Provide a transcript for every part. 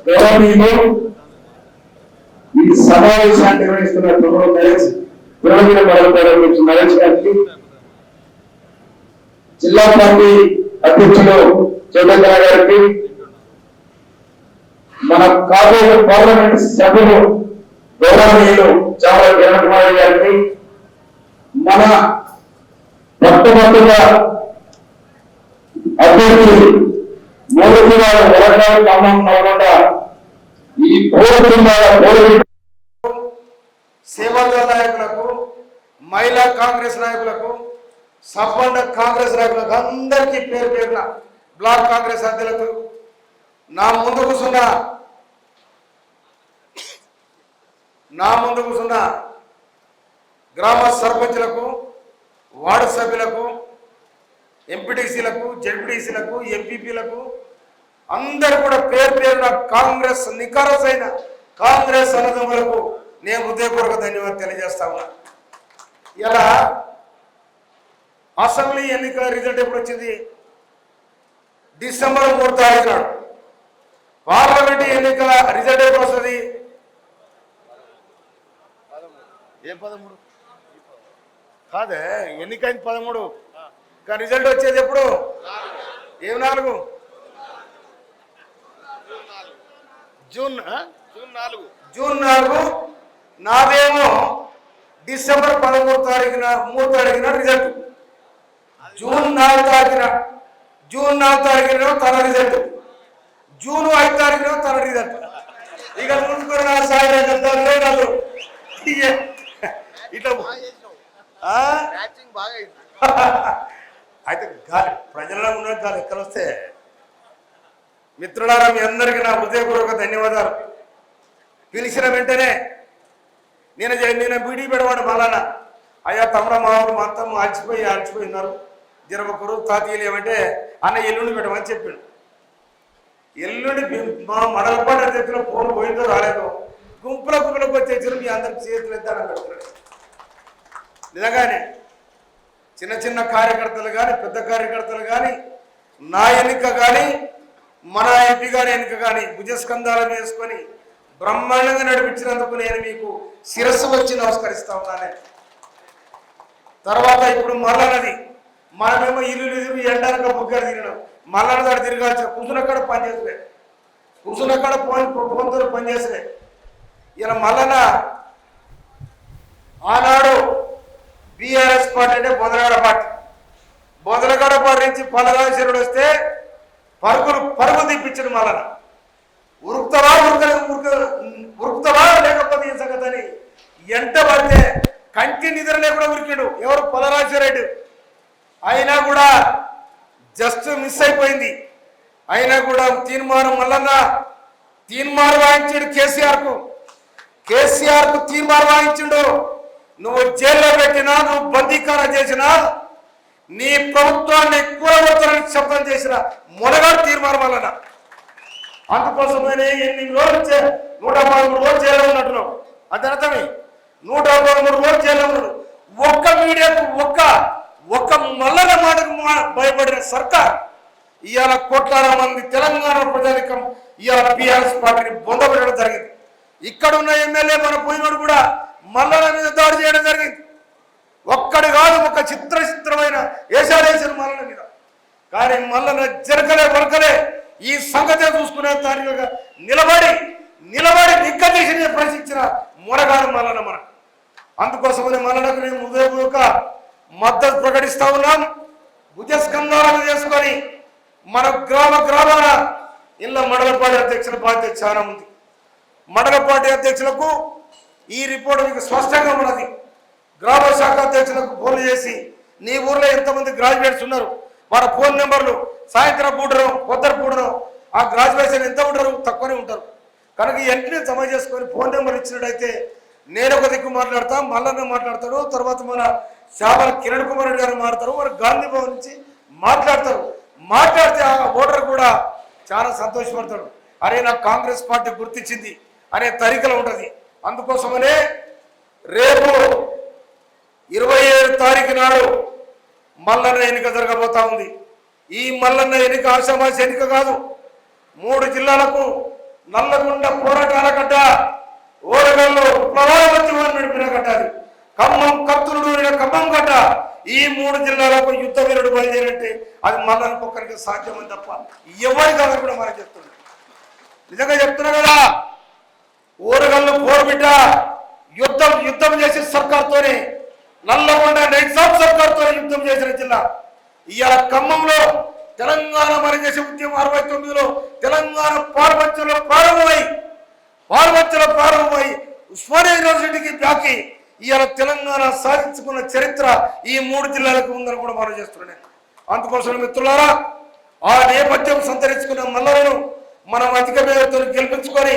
గౌరవనీయులు ఈ సమావేశాన్ని నిర్వహిస్తున్న నరేష్ గారికి, జిల్లా పార్టీ అధ్యక్షులు చౌదరి గారికి, మన కాబోయే పార్లమెంట్ సభ్యులు గౌరవనీయులు చావల కిరణ్ కుమార్ గారికి, మన పట్టుబట్టుగా అభ్యర్థి మూడుగా వరంగల్ ఖమ్మం నల్గొండ ఈ సేవాదళ నాయకులకు, మహిళా కాంగ్రెస్ నాయకులకు, సబ్బండ కాంగ్రెస్ నాయకులకు అందరికీ పేరు పేరున బ్లాక్ కాంగ్రెస్ అధ్యక్షులకు, నా ముందు కూర్చున్న గ్రామ సర్పంచులకు, వార్డు సభ్యులకు, ఎంపీటీసీలకు, జెడ్పీటీసీలకు, ఎంపీపీలకు అందరూ కూడా పేరు పేరున కాంగ్రెస్ నిఖారసైన కాంగ్రెస్ అన్నదమ్ములకు నేను హృదయపూర్వక ధన్యవాదాలు తెలియజేస్తా ఉన్నా. ఇలా అసెంబ్లీ ఎన్నికల రిజల్ట్ ఎప్పుడు వచ్చింది? డిసెంబర్ 3 తారీఖు నాడు. పార్లమెంట్ ఎన్నికల రిజల్ట్ ఎప్పుడు వస్తుంది? ఏం 13 కాదే, ఎన్నికైంది 13, కానీ రిజల్ట్ వచ్చేది ఎప్పుడు? ఏం 4? జూన్ 4. నాదేమో డిసెంబర్ 3 తారీఖున రిజల్ట్. జూన్ 4 తారీఖున తన రిజల్ట్, జూన్ 5 తారీఖున తన రిజల్ట్. ఇక చూసుకుని నా సాయి ఇట్లా అయితే గాలి ప్రజల్లో ఉన్న గాలి ఎక్కడ వస్తే మిత్రులారా, మీ అందరికీ నా హృదయపూర్వక ధన్యవాదాలు. పిలిచిన వెంటనే నేను బీడీ పెడవాడు మళ్ళాన, అయ్యా తమ్ముడ మామూలు మొత్తం అలసిపోయినారు, జరగకూరు తాతీయులు ఏమంటే అన్న ఎల్లుండి పెట్టమని చెప్పాడు. ఎల్లుండి మా మడలపాటి అధ్యక్షులు ఫోన్ పోయిందో రాలేదో గుంపులకు వచ్చేసారు, మీ అందరికి చేతులు ఎత్తానని పెడుతున్నాడు. నిజంగానే చిన్న కార్యకర్తలు కానీ, పెద్ద కార్యకర్తలు కానీ, నా ఎన్నిక కానీ, మన ఎంపీ గారి ఎన్నిక కానీ భుజస్కంధాలను వేసుకొని బ్రహ్మాండంగా నడిపించినందుకు నేను మీకు శిరస్సు వచ్చి నమస్కరిస్తా ఉన్నాను. తర్వాత ఇప్పుడు మల్లనది, మనమేమో ఇల్లు ఎండాక బుగ్గర తిరగడం, మల్లన దాడు తిరగాల్సిన కూర్చున్నక్కడ పనిచేసలే, కూర్చున్నక్కడ ఫోన్తో పనిచేసలే. ఇలా మల్లన ఆనాడు బీఆర్ఎస్ పార్టీ అంటే బొదలగడ పార్టీ నుంచి పల్లరాజేశ్వరుడు వస్తే పరుగు తీపించడు. మల్లన ఉరుకుతావా లేకపోతే ఈ సంగతి అని ఎంట పడితే కంటి నిద్ర లేకుండా ఉరికాడు. ఎవరు? పల్లరాజేశ్వరరెడ్డి. అయినా కూడా జస్ట్ మిస్ అయిపోయింది. అయినా కూడా మల్లన్న తీర్మానం వాయించాడు. కేసీఆర్కు తీర్మానం వాయించిండు. నువ్వు జైల్లో పెట్టినా, నువ్వు బందీఖానా చేసినా, నీ ప్రభుత్వాన్ని కూడగొట్టాలని శబ్దం చేసిన మొదగాడు తీర్మానం వలన. అందుకోసమనే ఎన్ని రోజులు 113 రోజులు జైల్లో ఉన్నట్టున్నావు. అది అర్థమే, 113 రోజులు జైల్లో ఉన్నాడు. ఒక్క మీడియాకు ఒక్క మల్లన మాటకు భయపడిన సర్కార్ ఇవాళ కోట్లాది మంది తెలంగాణ ప్రజానికం ఇవాళ బీఆర్ఎస్ పార్టీని బొందబెట్టడం జరిగింది. ఇక్కడ ఉన్న ఎమ్మెల్యే మన పోయినోడు కూడా మల్లన మీద దాడి చేయడం జరిగింది. ఒక్కడు కాదు, ఒక చిత్రమైన వేషాలేసిన మల్లన మీద. కానీ మల్లన వరకలే ఈ సంగతే చూసుకునే తారీఖుగా నిలబడి నిగ్గదీసిని ప్రశ్నించిన మొరగాడు మల్లన మన. అందుకోసమనే మల్లనకు నేను హృదయపూర్వక మద్దతు ప్రకటిస్తా ఉన్నాం. భుజస్కంధాలను చేసుకొని మన గ్రామాన ఇళ్ళ మండలపాటి అధ్యక్షుల బాధ్యత చాలా ఉంది. మండలపాటి అధ్యక్షులకు ఈ రిపోర్ట్ మీకు స్పష్టంగా ఉన్నది. గ్రామ శాఖ అధ్యక్షులకు ఫోన్లు చేసి నీ ఊర్లో ఎంతమంది గ్రాడ్యుయేట్స్ ఉన్నారు, వాళ్ళ ఫోన్ నెంబర్లు సాయంత్రం పూటరు పొద్దున పూటరు ఆ గ్రాడ్యుయేషన్ ఎంత ఉంటారు? తక్కువనే ఉంటారు. కనుక వెంటనే జమ చేసుకొని ఫోన్ నెంబర్ ఇచ్చినట్టయితే నేను ఒక దిక్కు మాట్లాడతా, మల్లన్న మాట్లాడతాడు, తర్వాత మన శావల కిరణ్ కుమార్ రెడ్డి గారు మాట్లాడతారు, మన గాంధీ భవన్ నుంచి మాట్లాడితే ఆ ఓటర్ కూడా చాలా సంతోషపడతాడు. అరే నాకు కాంగ్రెస్ పార్టీ గుర్తించింది అనే తరికలు ఉంటుంది. అందుకోసమనే రేపు 27 తారీఖు నాడు మల్లన్న ఎన్నిక జరగబోతా ఉంది. ఈ మల్లన్న ఎన్నిక ఆశామాషి ఎన్నిక కాదు. 3 జిల్లాలకు నల్లగొండ పోరాటాల గడ్డ, ఓరగల్లు ప్రవాహోద్యమాన్ని నడిపిన గడ్డాలి, ఖమ్మం కత్తులు నూరిన ఖమ్మం గడ్డ. ఈ 3 జిల్లాలకు యుద్ధ వీరుడు బయలుదేరంటే అది మల్లన్నకు ఒక్కరికి సాధ్యమని తప్ప ఎవరి కాదని కూడా మనం చెప్తున్నాం. నిజంగా చెప్తున్నా కదా, ఓరగల్లు పోరుబిడ్డ యుద్ధం చేసి సర్కార్తోనే, నల్లగొండ నైజాం సర్కార్తో యుద్ధం చేసిన జిల్లా. ఇవాళ ఖమ్మంలో తెలంగాణ మరి చేసే ఉద్యమం 69లో తెలంగాణ పార్వత్యంలో ప్రారంభమై ఉస్మానియా యూనివర్సిటీకి బ్యాకి ఇవాళ తెలంగాణ సాధించుకున్న చరిత్ర ఈ 3 జిల్లాలకు ఉందని కూడా మనం చేస్తున్నాను. అందుకోసం మిత్రులారా, ఆ నేపథ్యం సంతరించుకున్న మల్లలను మనం అధిక మేరతో గెలిపించుకొని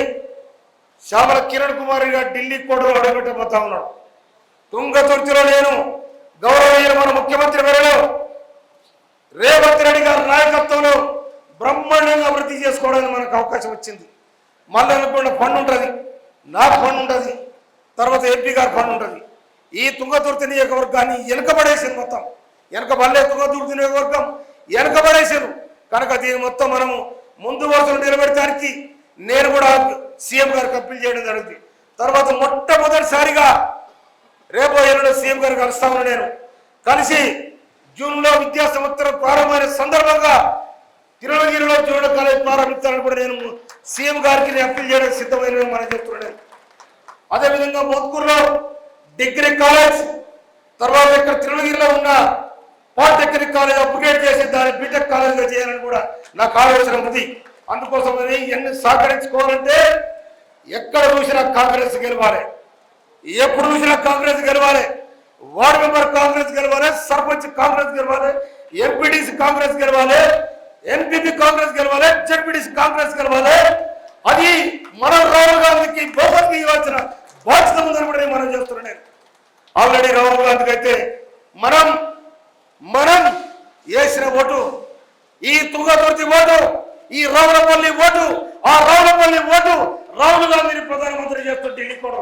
శ్యామల కిరణ్ కుమార్ గారు ఢిల్లీ కోటలో అడుగుపెట్టబోతా ఉన్నాడు. తుంగతుర్తిలో నేను గౌరవనీయులు మన ముఖ్యమంత్రి వర్యులు రేవంత్ రెడ్డి గారి నాయకత్వంలో బ్రహ్మాండంగా అభివృద్ధి చేసుకోవడానికి మనకు అవకాశం వచ్చింది. మళ్ళీ అనుకున్న ఫండ్ ఉంటుంది, నాకు ఫండ్ ఉంటుంది, తర్వాత ఎంపీ గారి ఫండ్ ఉంటుంది. ఈ తుంగతుర్తి నియోజకవర్గాన్ని వెనుకబడేసారు, మొత్తం వెనకబడలే. తుంగతుర్తి నియోజకవర్గం వెనుకబడేసారు కనుక దీన్ని మొత్తం మనము ముందు వరుసలు నిలబెట్టడానికి నేను కూడా సీఎం గారికి అప్పీల్ చేయడం జరుగుతుంది. తర్వాత మొట్టమొదటిసారిగా రేపు ఎల్లుండి సీఎం గారు కలుస్తామని నేను కలిసి జూన్లో విద్యా సంవత్సరం ప్రారంభమైన సందర్భంగా తిరుమలగిరిలో జూనియర్ కాలేజ్ ప్రారంభించాలని కూడా నేను సీఎం గారికి అప్పీల్ చేయడానికి సిద్ధమైన మనం చెప్తున్నాను. అదేవిధంగా మోత్కూరులో డిగ్రీ కాలేజ్, తర్వాత ఇక్కడ తిరుమలగిరిలో ఉన్న పాలిటెక్నిక్ కాలేజ్ అప్గ్రేడ్ చేసి దాన్ని బీటెక్ కాలేజ్గా చేయాలని కూడా నాకు ఆలోచన ఉంది. అందుకోసమని ఇవన్నీ సహకరించుకోవాలంటే ఎక్కడ చూసినా కాంగ్రెస్ గెలవాలి, ఎప్పుడు చూసినా కాంగ్రెస్ గెలవాలి, వార్డు మెంబర్ కాంగ్రెస్ గెలవాలి, సర్పంచ్ కాంగ్రెస్ గెలవాలి, ఎంపీటీసీ కాంగ్రెస్ గెలవాలి, ఎంపీపీ కాంగ్రెస్ గెలవాలి, జెడ్పీటీసీ కాంగ్రెస్ గెలవాలి. అది మన రాహుల్ గాంధీకి బహుమతికి ఇవ్వాల్సిన బాధ్యత ఉందని కూడా మనం చేస్తున్నాను. నేను ఆల్రెడీ రాహుల్ గాంధీకి అయితే మనం వేసిన ఓటు, ఈ తుంగతుర్తి ఓటు, ఈ రావులపల్లి ఓటు, ఆ రావులపల్లి ఓటు రాహుల్ గాంధీని ప్రధానమంత్రి చేస్తూ ఢిల్లీ కూడా